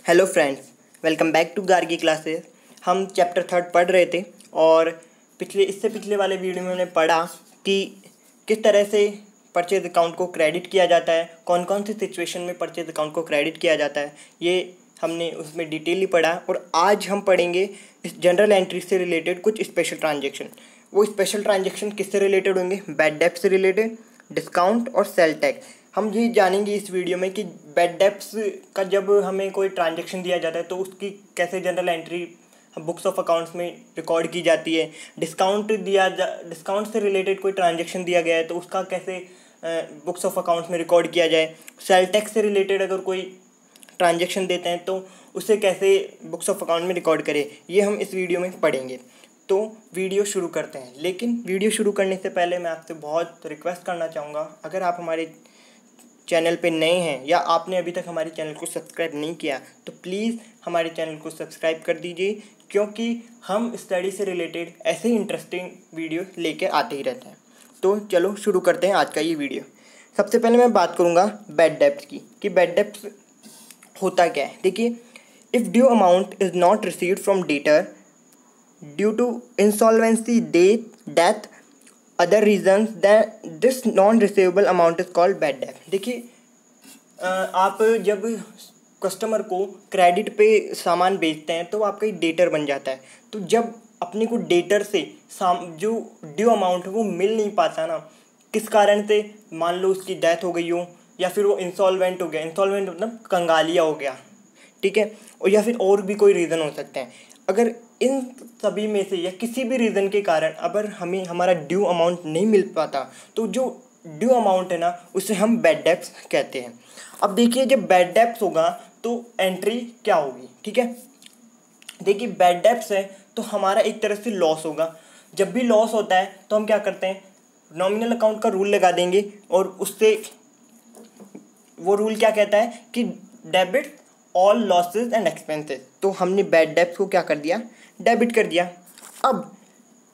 Hello friends, welcome back to Gargi classes. हम chapter 3 पढ़ रहे थे और इससे पिछले वाले वीडियो में हमने पढ़ा कि किस तरह से परचेज अकाउंट को क्रेडिट किया जाता है, कौन कौन सी सिचुएशन में परचेज अकाउंट को क्रेडिट किया जाता है, ये हमने उसमें डिटेली पढ़ा। और आज हम पढ़ेंगे इस जनरल एंट्री से रिलेटेड कुछ स्पेशल ट्रांजेक्शन। वो स्पेशल ट्रांजेक्शन किससे रिलेटेड होंगे? बैड डेब्ट से रिलेटेड, डिस्काउंट और सेल टैक्स। हम ये जानेंगे इस वीडियो में कि बैड डेब्ट्स का जब हमें कोई ट्रांजैक्शन दिया जाता है तो उसकी कैसे general entry books of accounts में रिकॉर्ड की जाती है। डिस्काउंट से रिलेटेड कोई ट्रांजैक्शन दिया गया है तो उसका कैसे बुक्स ऑफ अकाउंट्स में रिकॉर्ड किया जाए। सेल टैक्स से रिलेटेड अगर कोई ट्रांजैक्शन देते हैं तो उसे कैसे बुक्स ऑफ अकाउंट में रिकॉर्ड करें, ये हम इस वीडियो में पढ़ेंगे। तो वीडियो शुरू करते हैं। लेकिन वीडियो शुरू करने से पहले मैं आपसे बहुत रिक्वेस्ट करना चाहूँगा, अगर आप हमारे चैनल पे नए हैं या आपने अभी तक हमारे चैनल को सब्सक्राइब नहीं किया तो प्लीज़ हमारे चैनल को सब्सक्राइब कर दीजिए, क्योंकि हम स्टडी से रिलेटेड ऐसे ही इंटरेस्टिंग वीडियो लेकर आते ही रहते हैं। तो चलो शुरू करते हैं आज का ये वीडियो। सबसे पहले मैं बात करूँगा बैड डेब्ट्स की कि बैड डेब्ट्स होता क्या है। देखिए, if due amount is not received from debtor due to insolvency, death, other reasons, that this non receivable amount is called bad डेब्ट। देखिए, आप जब कस्टमर को क्रेडिट पे सामान बेचते हैं तो आपका एक डेटर बन जाता है। तो जब अपने को डेटर से जो ड्यू अमाउंट है वो मिल नहीं पाता ना, किस कारण से, मान लो उसकी डेथ हो गई हो या फिर वो इंसॉल्वेंट हो गया। इंसॉल्वेंट मतलब कंगालिया हो गया, ठीक है, और या फिर और भी कोई रीज़न हो सकते हैं। अगर इन सभी में से या किसी भी रीज़न के कारण अगर हमें हमारा ड्यू अमाउंट नहीं मिल पाता तो जो ड्यू अमाउंट है ना उसे हम बैड डेब्ट्स कहते हैं। अब देखिए, जब बैड डेब्ट्स होगा तो एंट्री क्या होगी, ठीक है। देखिए, बैड डेब्ट्स है तो हमारा एक तरह से लॉस होगा। जब भी लॉस होता है तो हम क्या करते हैं, नॉमिनल अकाउंट का रूल लगा देंगे और उससे वो रूल क्या कहता है कि debit all losses and expenses. तो हमने बैड डेब्ट्स को क्या कर दिया, डेबिट कर दिया। अब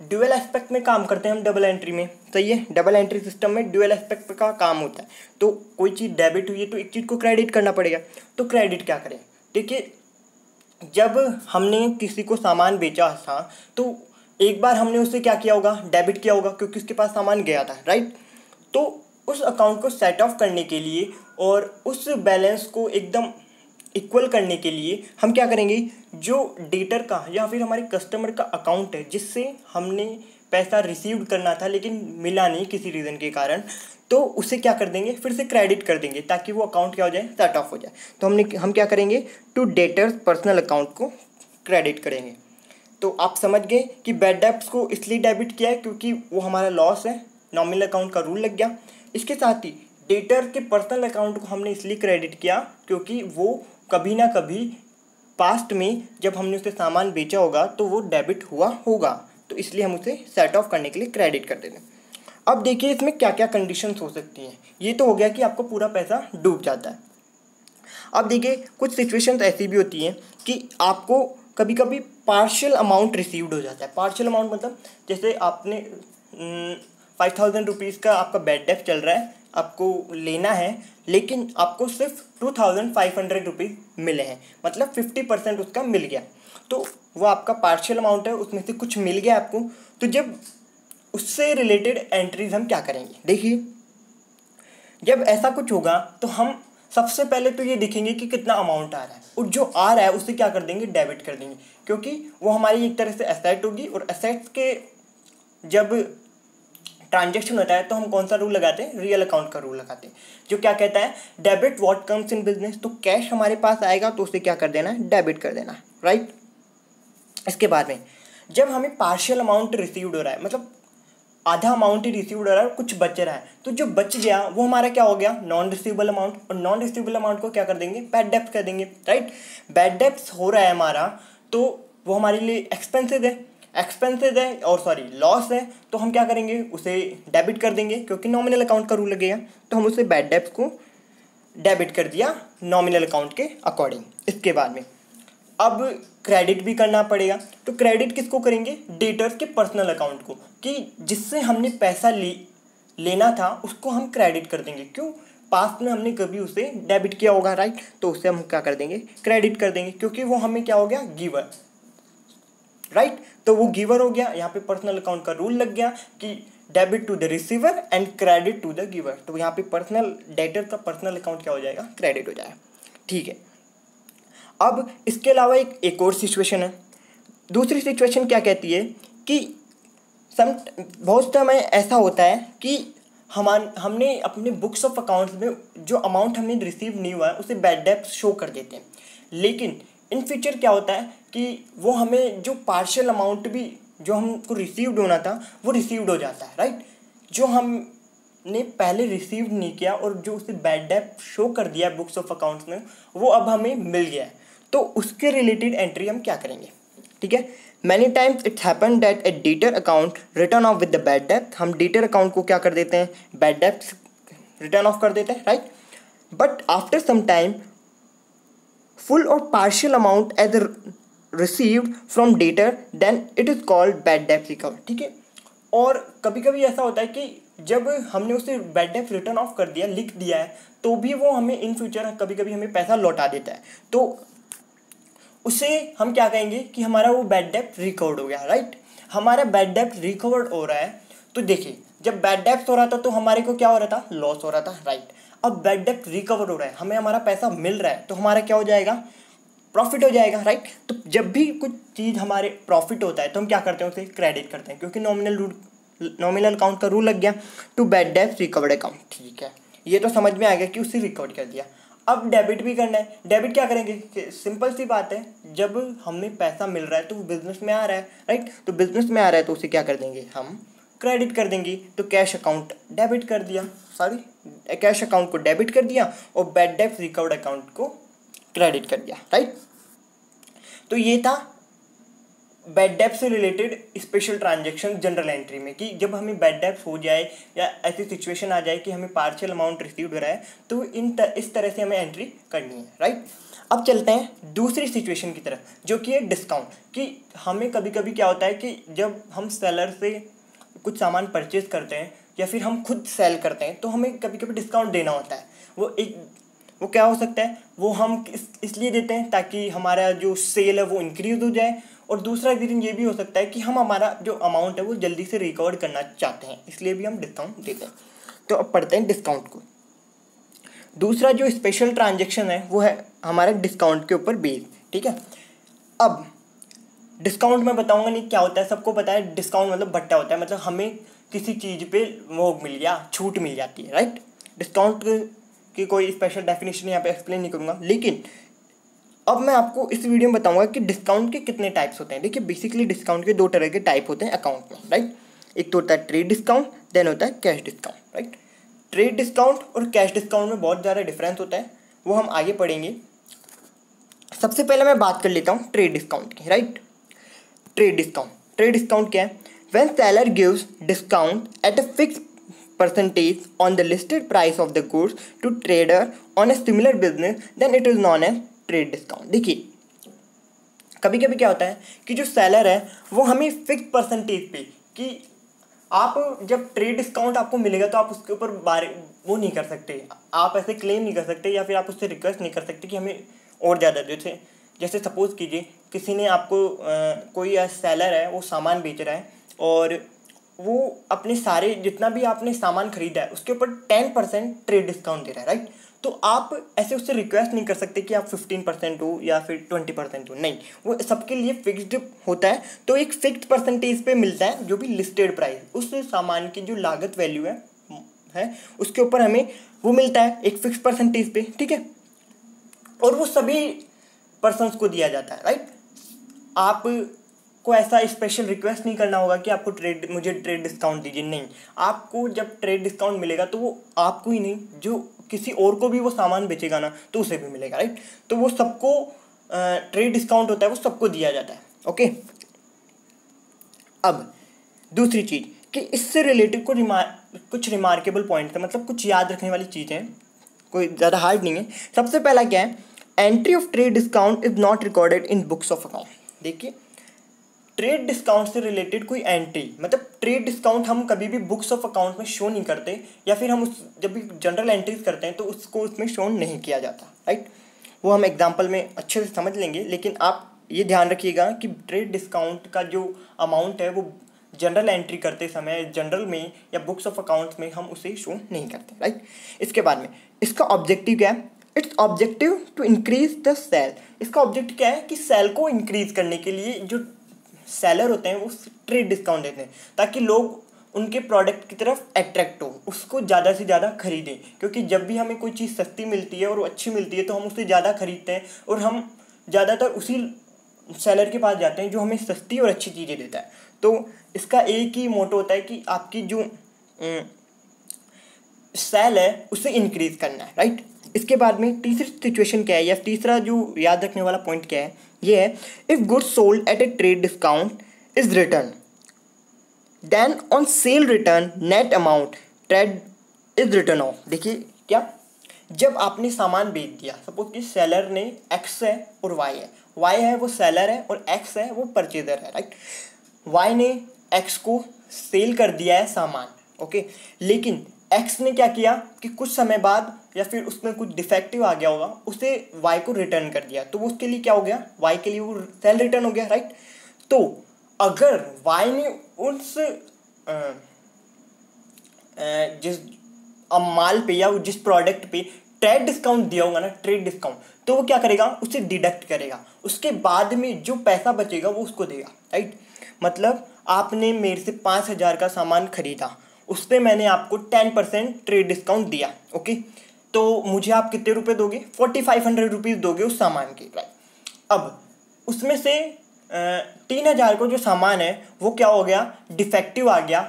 ड्यूअल एस्पेक्ट में काम करते हैं हम डबल एंट्री में, सही है। डबल एंट्री सिस्टम में ड्यूअल एस्पेक्ट का काम होता है। तो कोई चीज़ डेबिट हुई है तो एक चीज़ को क्रेडिट करना पड़ेगा। तो क्रेडिट क्या करें? देखिए, जब हमने किसी को सामान बेचा था तो एक बार हमने उससे क्या किया होगा, डेबिट किया होगा, क्योंकि उसके पास सामान गया था, राइट। तो उस अकाउंट को सेट ऑफ करने के लिए और उस बैलेंस को एकदम इक्वल करने के लिए हम क्या करेंगे, जो डेटर का या फिर हमारे कस्टमर का अकाउंट है जिससे हमने पैसा रिसीव करना था लेकिन मिला नहीं किसी रीज़न के कारण, तो उसे क्या कर देंगे, फिर से क्रेडिट कर देंगे ताकि वो अकाउंट क्या हो जाए, सेट ऑफ हो जाए। तो हम क्या करेंगे, टू डेटर्स पर्सनल अकाउंट को क्रेडिट करेंगे। तो आप समझ गए कि बैड डेब्ट्स को इसलिए डेबिट किया है क्योंकि वो हमारा लॉस है, नॉमिनल अकाउंट का रूल लग गया। इसके साथ ही डेटर के पर्सनल अकाउंट को हमने इसलिए क्रेडिट किया क्योंकि वो कभी ना कभी पास्ट में जब हमने उसे सामान बेचा होगा तो वो डेबिट हुआ होगा, तो इसलिए हम उसे सेट ऑफ करने के लिए क्रेडिट कर देते हैं। अब देखिए, इसमें क्या क्या कंडीशंस हो सकती हैं। ये तो हो गया कि आपको पूरा पैसा डूब जाता है। अब देखिए, कुछ सिचुएशंस ऐसी भी होती हैं कि आपको कभी कभी पार्शियल अमाउंट रिसीव्ड हो जाता है। पार्शियल अमाउंट मतलब जैसे आपने 5000 रुपीज़ का आपका बैड डेब्ट चल रहा है, आपको लेना है, लेकिन आपको सिर्फ 2500 रुपीज़ मिले हैं, मतलब 50% उसका मिल गया। तो वो आपका पार्शियल अमाउंट है, उसमें से कुछ मिल गया आपको। तो जब उससे रिलेटेड एंट्रीज हम क्या करेंगे, देखिए, जब ऐसा कुछ होगा तो हम सबसे पहले तो ये देखेंगे कि कितना अमाउंट आ रहा है, और जो आ रहा है उससे क्या कर देंगे, डेबिट कर देंगे, क्योंकि वो हमारी एक तरह से एसेट होगी। और एसेट्स के जब ट्रांजैक्शन होता है तो हम कौन सा रूल लगाते हैं, रियल अकाउंट का रूल लगाते हैं, जो क्या कहता है, debit what comes in business. तो कैश हमारे पास आएगा तो उसे क्या कर देना है, डेबिट कर देना, राइट। इसके बाद में जब हमें पार्शियल अमाउंट रिसीव्ड हो रहा है, मतलब आधा अमाउंट ही रिसीव्ड हो रहा है और कुछ बच रहा है, तो जो बच गया वो हमारा क्या हो गया, नॉन रिसीवेबल अमाउंट। और नॉन रिसीवेबल अमाउंट को क्या कर देंगे, बैड डेब्ट कर देंगे, राइट। बैड डेब्ट हो रहा है हमारा तो वो हमारे लिए एक्सपेंसेस है और लॉस है, तो हम क्या करेंगे, उसे डेबिट कर देंगे क्योंकि नॉमिनल अकाउंट का रूल लगेगा। तो हम उसे बैड डेब्ट को डेबिट कर दिया नॉमिनल अकाउंट के अकॉर्डिंग। इसके बाद में अब क्रेडिट भी करना पड़ेगा। तो क्रेडिट किसको करेंगे, डेटर्स के पर्सनल अकाउंट को, कि जिससे हमने पैसा लेना था उसको हम क्रेडिट कर देंगे। क्यों, पास्ट में हमने कभी उसे डेबिट किया होगा, राइट, तो उससे हम क्या कर देंगे, क्रेडिट कर देंगे, क्योंकि वो हमें क्या हो गया, गिवर, राइट, तो वो गिवर हो गया। यहाँ पे पर्सनल अकाउंट का रूल लग गया कि debit to the receiver and credit to the giver, तो यहाँ पे पर्सनल डेटर का पर्सनल अकाउंट क्या हो जाएगा, क्रेडिट हो जाएगा, ठीक है। अब इसके अलावा एक और सिचुएशन है। दूसरी सिचुएशन क्या कहती है कि बहुत समय ऐसा होता है कि हमने अपने बुक्स ऑफ अकाउंट्स में जो अमाउंट हमने रिसीव नहीं हुआ है उसे बैड डेब्ट शो कर देते हैं, लेकिन इन फ्यूचर क्या होता है कि वो हमें जो पार्शियल अमाउंट भी जो हमको रिसीव्ड होना था वो रिसीव्ड हो जाता है, राइट, जो हमने पहले रिसीव नहीं किया और जो उसे बैड डेब्ट शो कर दिया है बुक्स ऑफ अकाउंट्स में वो अब हमें मिल गया है, तो उसके रिलेटेड एंट्री हम क्या करेंगे, ठीक है। Many times it's happen that A debtor account return of with the bad डेब्ट, हम डेटर अकाउंट को क्या कर देते हैं, बैड डेब्ट रिटर्न ऑफ कर देते हैं, right, but after some time full or partial amount as received from debtor then it is called bad डेब्ट रिकवर, ठीक है। और कभी कभी ऐसा होता है कि जब हमने उसे बैड डेब्ट रिटर्न ऑफ कर दिया, लिख दिया है, तो भी वो हमें इन फ्यूचर कभी कभी हमें पैसा लौटा देता है, तो उसे हम क्या कहेंगे कि हमारा वो बैड डेब्ट रिकवर्ड हो गया, राइट, हमारा बैड डेब्ट रिकवर्ड हो रहा है। तो देखिए जब बैड डेब्ट हो रहा था तो हमारे को क्या हो रहा था, लॉस हो रहा था, राइट, अब बैड डेब्ट रिकवर हो रहा है, हमें हमारा पैसा मिल रहा है, तो हमारा क्या हो जाएगा, प्रॉफिट हो जाएगा, राइट। तो जब भी कुछ चीज़ हमारे प्रॉफिट होता है तो हम क्या करते हैं, उसे क्रेडिट करते हैं, क्योंकि नॉमिनल अकाउंट का रूल लग गया, टू बैड डेब्ट रिकवर्ड अकाउंट, ठीक है, ये तो समझ में आ गया कि उसे रिकवर कर दिया। अब डेबिट भी करना है, डेबिट क्या करेंगे, सिंपल सी बात है, जब हमें पैसा मिल रहा है तो वो बिजनेस में आ रहा है, राइट, तो बिजनेस में आ रहा है तो उसे क्या कर देंगे, हम क्रेडिट कर देंगे, तो कैश अकाउंट डेबिट कर दिया, कैश अकाउंट को डेबिट कर दिया और बैड डेब्ट रिकवर्ड अकाउंट को क्रेडिट कर दिया, राइट। तो ये था बैड डेब्ट से related special transaction general entry में, कि जब हमें बैड डेब्ट हो जाए या ऐसी सिचुएशन आ जाए कि हमें पार्शियल अमाउंट रिसीव हो रहा है तो इस तरह से हमें एंट्री करनी है, राइट। अब चलते हैं दूसरी सिचुएशन की तरफ, जो कि है डिस्काउंट, कि हमें कभी कभी क्या होता है कि जब हम सेलर से कुछ सामान परचेज करते हैं या फिर हम खुद सेल करते हैं तो हमें कभी कभी डिस्काउंट देना होता है। वो क्या हो सकता है, वो हम इसलिए देते हैं ताकि हमारा जो सेल है वो इंक्रीज हो जाए, और दूसरा रीज़न ये भी हो सकता है कि हम हमारा जो अमाउंट है वो जल्दी से रिकवर करना चाहते हैं, इसलिए भी हम डिस्काउंट देते हैं। तो अब पढ़ते हैं डिस्काउंट को। दूसरा जो स्पेशल ट्रांजैक्शन है वो है हमारा डिस्काउंट के ऊपर बेस, ठीक है। अब डिस्काउंट मैं बताऊंगा नहीं क्या होता है, सबको पता है डिस्काउंट मतलब भट्टा होता है, मतलब हमें किसी चीज़ पे वो मिल गया, छूट मिल जाती है, राइट। डिस्काउंट की कोई स्पेशल डेफिनेशन यहाँ पे एक्सप्लेन नहीं करूँगा, लेकिन अब मैं आपको इस वीडियो में बताऊंगा कि डिस्काउंट के कितने टाइप्स होते हैं। देखिए बेसिकली डिस्काउंट के दो तरह के टाइप होते हैं अकाउंट में, राइट। एक तो होता है ट्रेड डिस्काउंट, देन होता है cash discount, right. Trade discount और कैश डिस्काउंट में बहुत ज़्यादा डिफरेंस होता है, वो हम आगे पढ़ेंगे। सबसे पहले मैं बात कर लेता हूँ ट्रेड डिस्काउंट की, राइट। ट्रेड डिस्काउंट क्या है, when seller gives discount at a fixed percentage on the listed price of the goods to trader on a similar business then it is known as trade discount। देखिए कभी कभी क्या होता है कि जो सेलर है वो हमें फिक्स परसेंटेज पे, कि आप जब ट्रेड डिस्काउंट आपको मिलेगा तो आप उसके ऊपर वो नहीं कर सकते, आप ऐसे क्लेम नहीं कर सकते या फिर आप उससे रिक्वेस्ट नहीं कर सकते कि हमें और ज़्यादा दे। जैसे सपोज़ कीजिए किसी ने आपको कोई सेलर है वो सामान बेच रहा है और वो अपने सारे जितना भी आपने सामान खरीदा है उसके ऊपर 10% ट्रेड डिस्काउंट दे रहा है, राइट। तो आप ऐसे उससे रिक्वेस्ट नहीं कर सकते कि आप 15% हो या फिर 20% हो, नहीं, वो सबके लिए फिक्स्ड होता है। तो एक फिक्स्ड परसेंटेज पे मिलता है जो भी लिस्टेड प्राइस, उस सामान की जो लागत वैल्यू है उसके ऊपर हमें वो मिलता है एक फिक्स परसेंटेज पे, ठीक है। और वो सभी पर्सन्स को दिया जाता है, राइट। आप को ऐसा स्पेशल रिक्वेस्ट नहीं करना होगा कि आपको मुझे ट्रेड डिस्काउंट दीजिए, नहीं, आपको जब ट्रेड डिस्काउंट मिलेगा तो वो आपको ही नहीं, जो किसी और को भी वो सामान बेचेगा ना तो उसे भी मिलेगा, राइट। तो वो सबको ट्रेड डिस्काउंट होता है वो सबको दिया जाता है, ओके। अब दूसरी चीज़ कि इससे रिलेटेड कुछ रिमार्केबल पॉइंट है, मतलब कुछ याद रखने वाली चीज़ें हैं, कोई ज़्यादा हार्ड नहीं है। सबसे पहला क्या है, entry of trade discount is not recorded in books of account. देखिए ट्रेड डिस्काउंट से रिलेटेड कोई एंट्री, मतलब ट्रेड डिस्काउंट हम कभी भी बुक्स ऑफ अकाउंट में शो नहीं करते, या फिर हम उस जब भी जनरल एंट्रीज करते हैं तो उसको उसमें शो नहीं किया जाता, राइट। वो हम एग्जांपल में अच्छे से समझ लेंगे, लेकिन आप ये ध्यान रखिएगा कि ट्रेड डिस्काउंट का जो अमाउंट है वो जनरल एंट्री करते समय जनरल में या बुक्स ऑफ अकाउंट्स में हम उसे शो नहीं करते, राइट। इसके बाद में इसका ऑब्जेक्टिव क्या है? It's objective to increase the sale. इसका ऑब्जेक्टिव क्या है कि सेल को इंक्रीज करने के लिए जो सेलर होते हैं वो ट्रेड डिस्काउंट देते हैं, ताकि लोग उनके प्रोडक्ट की तरफ अट्रैक्ट हो, उसको ज़्यादा से ज़्यादा खरीदें। क्योंकि जब भी हमें कोई चीज़ सस्ती मिलती है और वो अच्छी मिलती है तो हम उससे ज़्यादा खरीदते हैं, और हम ज़्यादातर उसी सेलर के पास जाते हैं जो हमें सस्ती और अच्छी चीज़ें देता है। तो इसका एक ही मोटो होता है कि आपकी जो सेल है उसे इंक्रीज करना है, राइट। इसके बाद में तीसरी सिचुएशन क्या है, या तीसरा जो याद रखने वाला पॉइंट क्या है, ये है if goods sold at a trade discount is return then on sale return net amount trade is return off. देखिए क्या, जब आपने सामान बेच दिया, सपोज कि सेलर ने एक्स है और वाई है, वाई है वो सेलर है और एक्स है वो परचेजर है, राइट। वाई ने एक्स को सेल कर दिया है सामान, ओके, लेकिन एक्स ने क्या किया कि कुछ समय बाद या फिर उसमें कुछ डिफेक्टिव आ गया होगा, उसे वाई को रिटर्न कर दिया, तो वो उसके लिए क्या हो गया, वाई के लिए वो सेल रिटर्न हो गया, राइट। तो अगर वाई ने उस जिस माल पे या जिस प्रोडक्ट पे ट्रेड डिस्काउंट दिया होगा ना, ट्रेड डिस्काउंट, तो वो क्या करेगा, उसे डिडक्ट करेगा, उसके बाद में जो पैसा बचेगा वो उसको देगा, राइट। मतलब आपने मेरे से 5,000 का सामान खरीदा, उस पर मैंने आपको 10% ट्रेड डिस्काउंट दिया, ओके, तो मुझे आप कितने रुपए दोगे, 4,500 रुपीज़ दोगे उस सामान के, राइट। अब उसमें से 3,000 को जो सामान है वो क्या हो गया, डिफेक्टिव आ गया,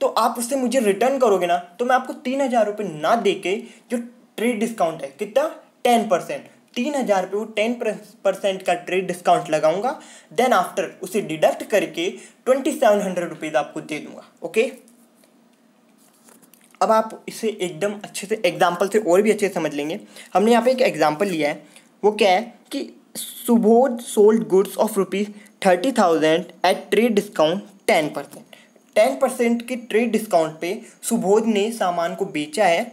तो आप उससे मुझे रिटर्न करोगे ना, तो मैं आपको 3,000 रुपये ना दे के जो ट्रेड डिस्काउंट है कितना, 10%, 3,000 पे वो 10% का ट्रेड डिस्काउंट लगाऊंगा, देन आफ्टर उसे डिडक्ट करके 2,700 रुपीज़ आपको दे दूंगा, ओके। अब आप इसे एकदम अच्छे से एग्जाम्पल से और भी अच्छे से समझ लेंगे। हमने यहाँ पे एक एग्जाम्पल लिया है, वो क्या है कि Subodh sold goods of ₹30,000 at trade discount 10%। 10% के ट्रेड डिस्काउंट पे सुबोध ने सामान को बेचा है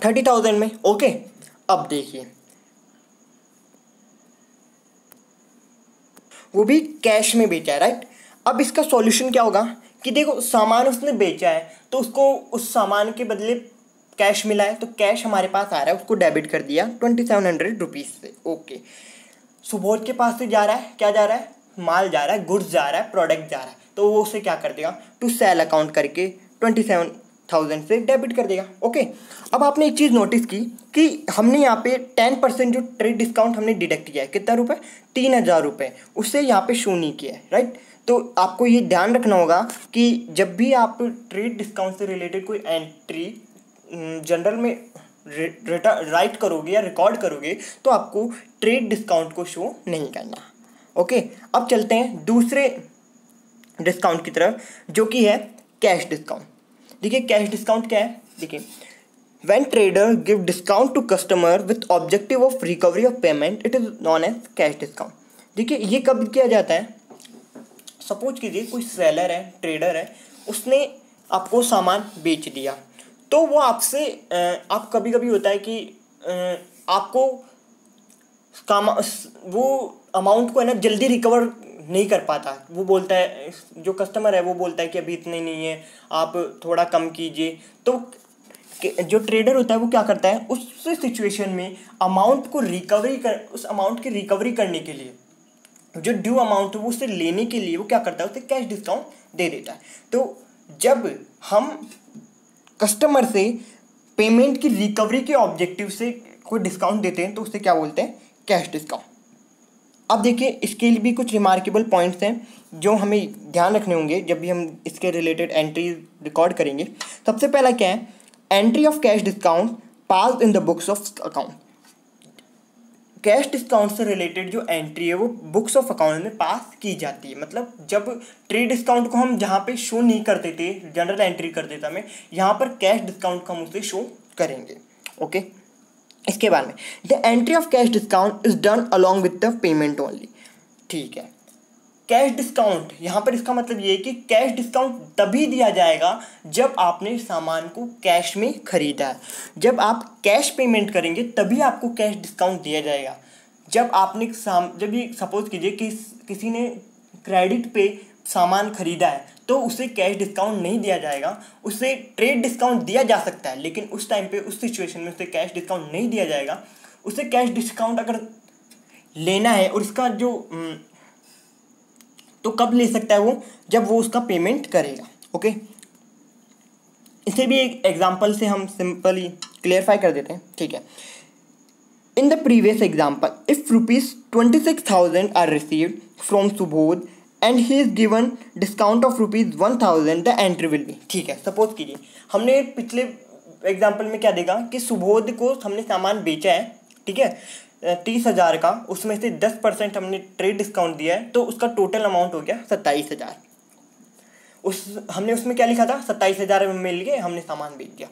30,000 में, ओके। अब देखिए वो भी कैश में बेचा है, राइट। अब इसका सॉल्यूशन क्या होगा कि देखो सामान उसने बेचा है तो उसको उस सामान के बदले कैश मिला है, तो कैश हमारे पास आ रहा है, उसको डेबिट कर दिया 2,700 रुपीज़ से, ओके। सुबोध के पास से जा रहा है, क्या जा रहा है, माल जा रहा है, गुड्स जा रहा है, प्रोडक्ट जा रहा है, तो वो उसे क्या कर देगा, टू सेल अकाउंट करके 27,000 से डेबिट कर देगा, ओके। अब आपने एक चीज़ नोटिस की कि हमने यहाँ पे 10% जो ट्रेड डिस्काउंट हमने डिडक्ट किया है, कितना रुपये, 3,000 रुपये, उससे यहाँ पे शो नहीं किया है, राइट। तो आपको ये ध्यान रखना होगा कि जब भी आप ट्रेड डिस्काउंट से रिलेटेड कोई एंट्री जनरल में राइट करोगे या रिकॉर्ड करोगे तो आपको ट्रेड डिस्काउंट को शो नहीं करना, ओके। अब चलते हैं दूसरे डिस्काउंट की तरफ, जो कि है कैश डिस्काउंट। देखिए कैश डिस्काउंट क्या है, देखिए when trader give discount to customer with objective of recovery of payment it is known as cash discount. देखिए ये कब किया जाता है, सपोज कीजिए कोई सेलर है, ट्रेडर है, उसने आपको सामान बेच दिया, तो वो आपसे आप कभी कभी होता है कि आपको वो अमाउंट को है ना जल्दी रिकवर नहीं कर पाता, वो बोलता है, जो कस्टमर है वो बोलता है कि अभी इतने नहीं है, आप थोड़ा कम कीजिए। तो जो ट्रेडर होता है वो क्या करता है, उस सिचुएशन में अमाउंट को उस अमाउंट की रिकवरी करने के लिए, जो ड्यू अमाउंट है वो उससे लेने के लिए वो क्या करता है, उसे कैश डिस्काउंट दे देता है। तो जब हम कस्टमर से पेमेंट की रिकवरी के ऑब्जेक्टिव से कोई डिस्काउंट देते हैं तो उसे क्या बोलते हैं, कैश डिस्काउंट। अब देखिए इसके लिए भी कुछ रिमार्केबल पॉइंट्स हैं जो हमें ध्यान रखने होंगे जब भी हम इसके रिलेटेड एंट्री रिकॉर्ड करेंगे। सबसे पहला क्या है, entry of cash discount pass in the books of account. Cash discount से रिलेटेड जो एंट्री है वो बुक्स ऑफ अकाउंट में पास की जाती है। मतलब जब ट्रेड डिस्काउंट को हम जहाँ पे शो नहीं करते थे, जनरल एंट्री कर देता मैं, यहाँ पर कैश डिस्काउंट को हम उसे शो करेंगे, ओके। इसके बाद में the entry of cash discount is done along with the payment only, ठीक है। कैश डिस्काउंट, यहाँ पर इसका मतलब ये है कि कैश डिस्काउंट तभी दिया जाएगा जब आपने सामान को कैश में खरीदा है। जब आप कैश पेमेंट करेंगे तभी आपको कैश डिस्काउंट दिया जाएगा। जब ये सपोज कीजिए कि किसी ने क्रेडिट पे सामान खरीदा है तो उसे कैश डिस्काउंट नहीं दिया जाएगा, उसे ट्रेड डिस्काउंट दिया जा सकता है, लेकिन उस टाइम पे उस सिचुएशन में उसे कैश डिस्काउंट नहीं दिया जाएगा। उसे कैश डिस्काउंट अगर लेना है और इसका जो तो कब ले सकता है वो, जब वो उसका पेमेंट करेगा। ओके, इसे भी एक एग्जांपल से हम सिंपली क्लियरफाई कर देते हैं। ठीक है, in the previous example if ₹26,000 are received from Subodh and he is given discount of ₹1,000 the entry will be. ठीक है, सपोज कीजिए हमने पिछले एग्जांपल में क्या देखा कि सुबोध को हमने सामान बेचा है, ठीक है, 30,000 का, उसमें से 10% हमने ट्रेड डिस्काउंट दिया है, तो उसका टोटल अमाउंट हो गया 27,000। हमने उसमें क्या लिखा था, 27,000 में मिल गए, हमने सामान बेच दिया।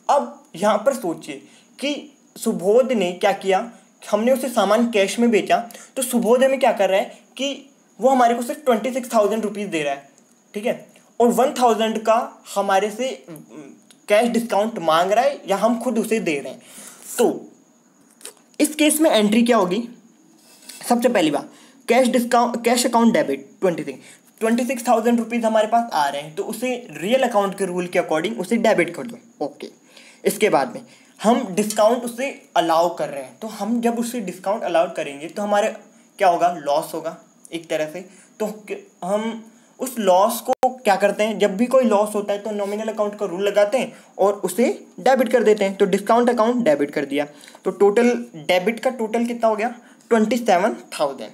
अब यहाँ पर सोचिए कि सुबोध ने क्या किया, हमने उसे सामान कैश में बेचा, तो सुबोध में क्या कर रहा है कि वो हमारे को सिर्फ 26,000 रुपीज़ दे रहा है, ठीक है, और 1,000 का हमारे से कैश डिस्काउंट मांग रहा है या हम खुद उसे दे रहे हैं। तो इस केस में एंट्री क्या होगी, सबसे पहली बात कैश अकाउंट डेबिट 26,000 रुपीज़ हमारे पास आ रहे हैं, तो उसे रियल अकाउंट के रूल के अकॉर्डिंग उसे डेबिट कर दो। ओके, इसके बाद में हम डिस्काउंट उसे अलाउ कर रहे हैं, तो हम जब उसे डिस्काउंट अलाउ करेंगे तो हमारे क्या होगा, लॉस होगा एक तरह से। तो हम उस लॉस को क्या करते हैं, जब भी कोई लॉस होता है तो नॉमिनल अकाउंट का रूल लगाते हैं और उसे डेबिट कर देते हैं। तो डिस्काउंट अकाउंट डेबिट कर दिया, तो टोटल डेबिट का टोटल कितना हो गया, 27,000।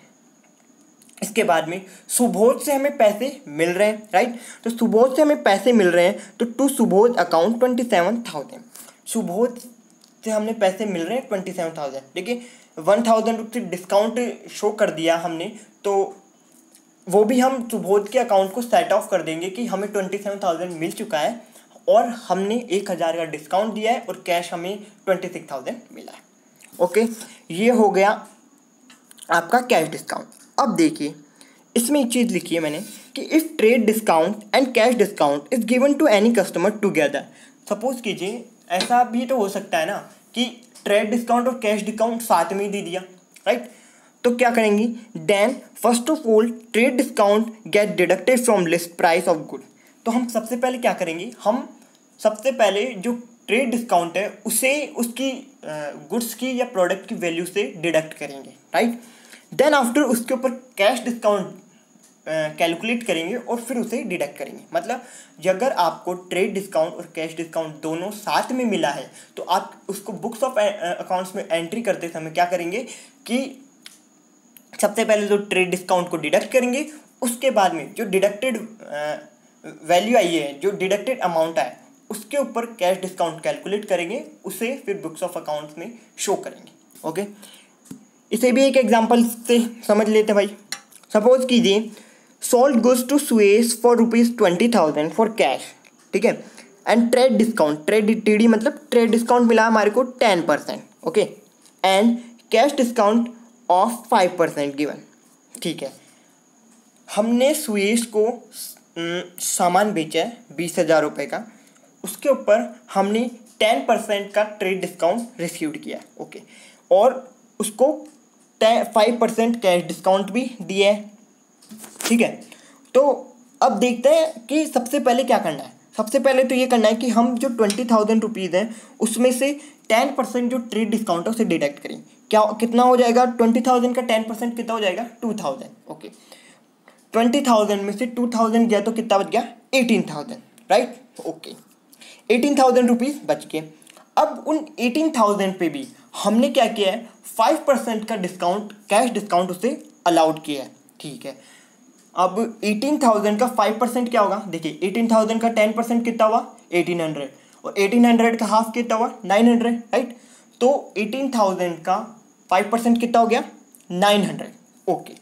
इसके बाद में सुबोध से हमें पैसे मिल रहे हैं, राइट, तो सुबोध से हमें पैसे मिल रहे हैं, तो टू सुबोध अकाउंट 27,000। सुबोध से हमने पैसे मिल रहे हैं 27,000, देखिए 1,000 रुपये डिस्काउंट शो कर दिया हमने, तो वो भी हम सुबोध के अकाउंट को सेट ऑफ कर देंगे कि हमें 27,000 मिल चुका है और हमने 1,000 का डिस्काउंट दिया है और कैश हमें 26,000 मिला है। ओके, ये हो गया आपका कैश डिस्काउंट। अब देखिए इसमें एक चीज़ लिखी है मैंने कि if trade discount and cash discount is given to any customer together. Suppose कीजिए ऐसा भी तो हो सकता है ना कि ट्रेड डिस्काउंट और कैश डिस्काउंट साथ में ही दे दिया, राइट, तो क्या करेंगी, then first of all trade discount get deducted from list price of good. तो हम सबसे पहले क्या करेंगे, हम सबसे पहले जो ट्रेड डिस्काउंट है उसे उसकी गुड्स की या प्रोडक्ट की वैल्यू से डिडक्ट करेंगे, राइट। देन आफ्टर उसके ऊपर कैश डिस्काउंट कैलकुलेट करेंगे और फिर उसे डिडक्ट करेंगे। मतलब अगर आपको ट्रेड डिस्काउंट और कैश डिस्काउंट दोनों साथ में मिला है तो आप उसको बुक्स ऑफ अकाउंट्स में एंट्री करते समय क्या करेंगे कि सबसे पहले जो ट्रेड डिस्काउंट को डिडक्ट करेंगे, उसके बाद में जो डिडक्टेड वैल्यू आई है, जो डिडक्टेड अमाउंट है, उसके ऊपर कैश डिस्काउंट कैलकुलेट करेंगे, उसे फिर बुक्स ऑफ अकाउंट्स में शो करेंगे। ओके, इसे भी एक एग्जांपल से समझ लेते हैं भाई। सपोज कीजिए सोल्ड गुड्स टू सुएज फॉर ₹20,000 फॉर कैश, ठीक है, एंड ट्रेड डिस्काउंट, TD मतलब ट्रेड डिस्काउंट मिला हमारे को 10%, okay, and cash discount of 5% given. ठीक है, हमने सुएज को सामान बेचा है 20,000 रुपये का, उसके ऊपर हमने 10% का ट्रेड डिस्काउंट रिसीव्ड किया, ओके, और उसको 5% कैश डिस्काउंट भी दिया है, ठीक है। तो अब देखते हैं कि सबसे पहले क्या करना है। सबसे पहले तो ये करना है कि हम जो 20,000 रुपीज़ हैं उसमें से 10% जो ट्रेड डिस्काउंट है उसे डिडक्ट करें। क्या कितना हो जाएगा, 20,000 का 10% कितना हो जाएगा, 2,000, ओके। 20,000 में से 2,000 गया तो कितना बच गया, 18,000, राइट, ओके, 18,000 रुपीज़ बच गए। अब उन 18,000 पे भी हमने क्या किया है, 5% का डिस्काउंट, कैश डिस्काउंट उसे अलाउड किया है, ठीक है। अब 18,000 का 5% क्या होगा, देखिए 18,000 का 10% कितना हुआ, 1,800, और 1,800 का हाफ कितना हुआ, 900, राइट। तो 18,000 का 5% कितना हो गया, 900, ओके।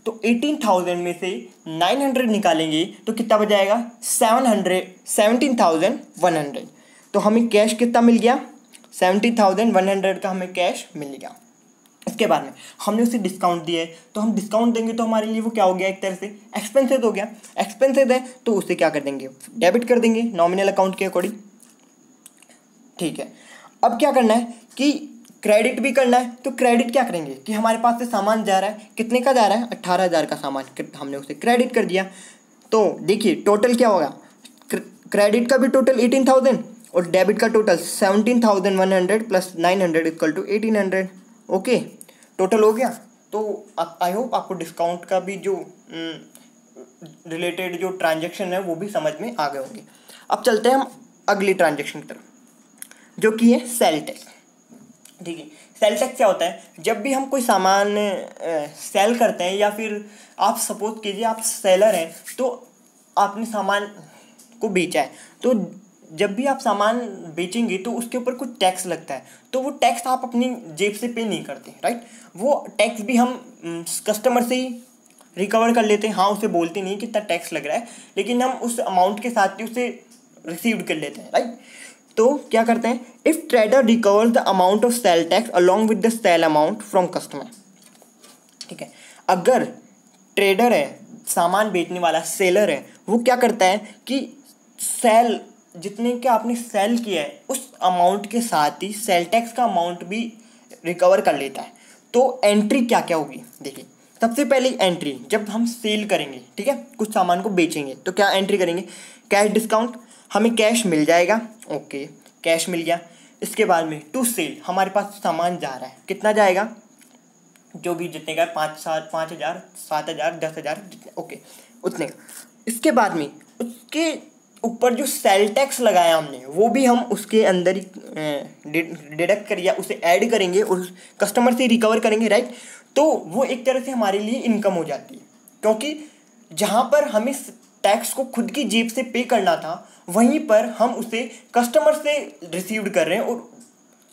तो 18,000 में से 900 निकालेंगे तो कितना बच जाएगा, 17,100। तो हमें कैश कितना मिल गया, 17,100 का हमें कैश मिल गया। उसके बाद में हमने उसे डिस्काउंट दिया है, तो हम डिस्काउंट देंगे तो हमारे लिए वो क्या हो गया, एक तरह से एक्सपेंसेस हो गया। एक्सपेंसेस है तो उसे क्या कर देंगे, डेबिट कर देंगे नॉमिनल अकाउंट के अकॉर्डिंग। ठीक है, अब क्या करना है कि क्रेडिट भी करना है, तो क्रेडिट क्या करेंगे कि हमारे पास से सामान जा रहा है, कितने का जा रहा है, 18,000 का सामान, हमने उसे क्रेडिट कर दिया। तो देखिए टोटल क्या होगा, क्रेडिट का भी टोटल 18,000 और डेबिट का total 17,100 plus 900 equal to 1,800। Okay, total हो गया। तो आई होप आपको डिस्काउंट का भी जो रिलेटेड जो ट्रांजेक्शन है वो भी समझ में आ गए होंगे। अब चलते हैं हम अगली ट्रांजेक्शन की तरफ, जो कि है सेल टैक्स। ठीक है, सेल टैक्स क्या होता है, जब भी हम कोई सामान सेल करते हैं, या फिर आप सपोज कीजिए आप सेलर हैं, तो आपने सामान को बेचा है, तो जब भी आप सामान बेचेंगे तो उसके ऊपर कुछ टैक्स लगता है, तो वो टैक्स आप अपनी जेब से पे नहीं करते, राइट। वो टैक्स भी हम कस्टमर से ही रिकवर कर लेते हैं। हाँ, उसे बोलते नहीं कितना टैक्स लग रहा है, लेकिन हम उस अमाउंट के साथ ही उसे रिसीव कर लेते हैं, राइट। तो क्या करते हैं, if trader recovers the amount of sale tax along with the sale amount from customer. ठीक है, अगर ट्रेडर है, सामान बेचने वाला सेलर है, वो क्या करता है कि सेल जितने के आपने सेल किया है उस अमाउंट के साथ ही सेल टैक्स का अमाउंट भी रिकवर कर लेता है। तो एंट्री क्या क्या होगी, देखिए सबसे पहली एंट्री जब हम सेल करेंगे, ठीक है, कुछ सामान को बेचेंगे, तो क्या एंट्री करेंगे, कैश डिस्काउंट, हमें कैश मिल जाएगा। ओके, कैश मिल गया। इसके बाद में टू सेल, हमारे पास सामान जा रहा है, कितना जाएगा, जो भी जितने का 5,000 7,000 10,000 जितने, ओके उतने का। इसके बाद में उसके ऊपर जो सेल टैक्स लगाया हमने वो भी हम उसके अंदर ही डिडक्ट कर या उसे ऐड करेंगे और कस्टमर से रिकवर करेंगे, राइट। तो वो एक तरह से हमारे लिए इनकम हो जाती है, क्योंकि जहाँ पर हमें टैक्स को खुद की जेब से पे करना था, वहीं पर हम उसे कस्टमर से रिसीव कर रहे हैं, और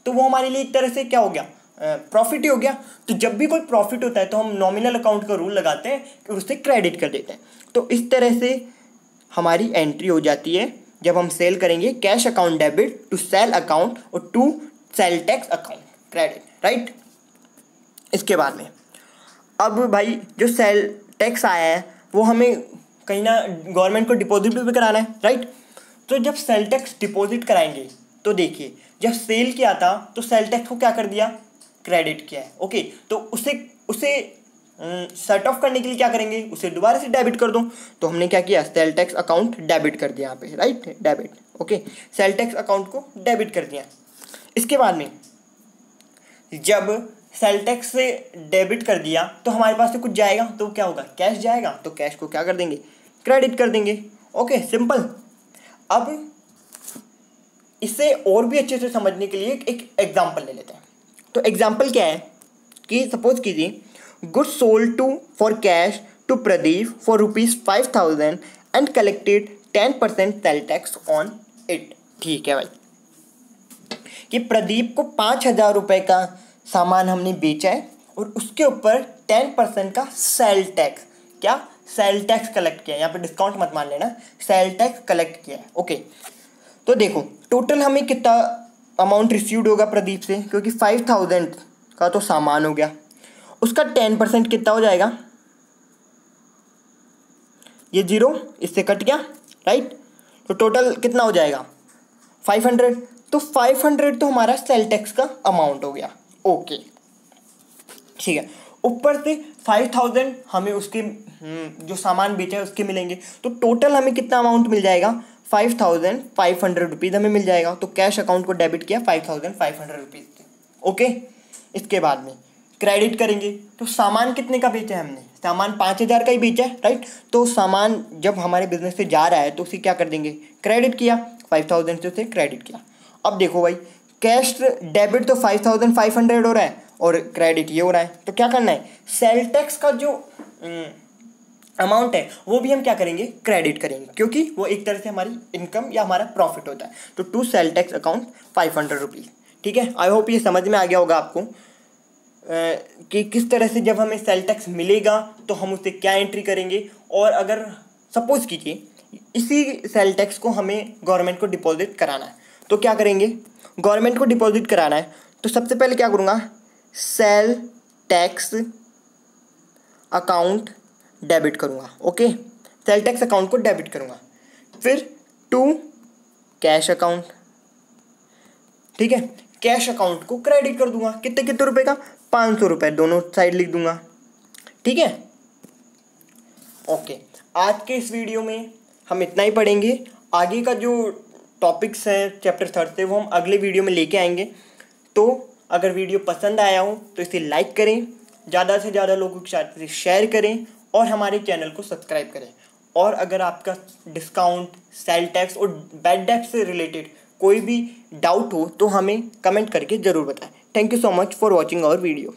तो वो हमारे लिए एक तरह से क्या हो गया, प्रॉफिट ही हो गया। तो जब भी कोई प्रॉफिट होता है तो हम नॉमिनल अकाउंट का रूल लगाते हैं और उससे क्रेडिट कर देते हैं। तो इस तरह से हमारी एंट्री हो जाती है जब हम सेल करेंगे, cash account debit to sale account और to sale tax account credit, right. इसके बाद में अब भाई जो सेल टैक्स आया है वो हमें कहीं ना गवर्नमेंट को डिपॉजिट भी कराना है, राइट। तो जब सेल टैक्स डिपॉजिट कराएंगे तो देखिए जब सेल किया था तो सेल टैक्स को क्या कर दिया, क्रेडिट किया है। ओके, तो उसे सेट ऑफ करने के लिए क्या करेंगे, उसे दोबारा से डेबिट कर दो। तो हमने क्या किया, सेल टैक्स अकाउंट डेबिट कर दिया यहाँ पे, right, debit. Okay, cell tax account को डेबिट कर दिया। इसके बाद में जब सेल टैक्स से डेबिट कर दिया तो हमारे पास से कुछ जाएगा, तो क्या होगा, कैश जाएगा, तो कैश को क्या कर देंगे, क्रेडिट कर देंगे। Okay, simple. अब इसे और भी अच्छे से समझने के लिए एक एग्जांपल ले लेते हैं। तो एग्जांपल क्या है कि सपोज कीजिए goods sold to for cash to Pradeep for ₹5,000 and collected 10% sale tax on it. ठीक है भाई, कि प्रदीप को 5,000 रुपये का सामान हमने बेचा है और उसके ऊपर 10% का सेल टैक्स, क्या, सेल टैक्स कलेक्ट किया है। यहाँ पे डिस्काउंट मत मान लेना, सेल टैक्स कलेक्ट किया है। ओके, तो देखो टोटल हमें कितना अमाउंट रिसीव्ड होगा प्रदीप से, क्योंकि 5,000 का तो सामान हो गया, उसका 10% कितना हो जाएगा, ये 0 इससे कट गया, राइट। तो टोटल कितना हो जाएगा, 500। तो 500 तो हमारा सेल टैक्स का अमाउंट हो गया। ओके, ठीक है। ऊपर से 5,000 हमें उसके जो सामान बेचा है उसके मिलेंगे, तो टोटल हमें कितना अमाउंट मिल जाएगा, 5,500 रुपीज़ हमें मिल जाएगा। तो कैश अकाउंट को डेबिट किया 5,500 रुपीज़। ओके, इसके बाद में क्रेडिट करेंगे, तो सामान कितने का बेचा है हमने, सामान 5,000 का ही बेचा है, राइट। तो सामान जब हमारे बिजनेस से जा रहा है तो उसे क्या कर देंगे, क्रेडिट किया, 5,000 से उसे क्रेडिट किया। अब देखो भाई, कैश डेबिट तो 5,500 हो रहा है और क्रेडिट ये हो रहा है, तो क्या करना है, सेल टैक्स का जो अमाउंट है वो भी हम क्या करेंगे, क्रेडिट करेंगे, क्योंकि वो एक तरह से हमारी इनकम या हमारा प्रॉफिट होता है। तो to sale tax account 500 rupees. ठीक है, आई होप ये समझ में आ गया होगा आपको कि किस तरह से जब हमें सेल टैक्स मिलेगा तो हम उसे क्या एंट्री करेंगे, और अगर सपोज कीजिए इसी सेल टैक्स को हमें गवर्नमेंट को डिपॉजिट कराना है, तो क्या करेंगे, गवर्नमेंट को डिपॉजिट कराना है तो सबसे पहले क्या करूँगा, सेल टैक्स अकाउंट डेबिट करूँगा। ओके, सेल टैक्स अकाउंट को डेबिट करूँगा। फिर टू कैश अकाउंट, ठीक है, कैश अकाउंट को क्रेडिट कर दूंगा। कितने कितने रुपए का, 500 रुपये, दोनों साइड लिख दूंगा। ठीक है, ओके। आज के इस वीडियो में हम इतना ही पढ़ेंगे। आगे का जो टॉपिक्स हैं चैप्टर 3 से वो हम अगले वीडियो में लेके आएंगे। तो अगर वीडियो पसंद आया हो तो इसे लाइक करें, ज़्यादा से ज़्यादा लोगों के साथ इसे शेयर करें और हमारे चैनल को सब्सक्राइब करें। और अगर आपका डिस्काउंट, सेल टैक्स और बैड डेट से रिलेटेड कोई भी डाउट हो तो हमें कमेंट करके ज़रूर बताएं। Thank you so much for watching our video.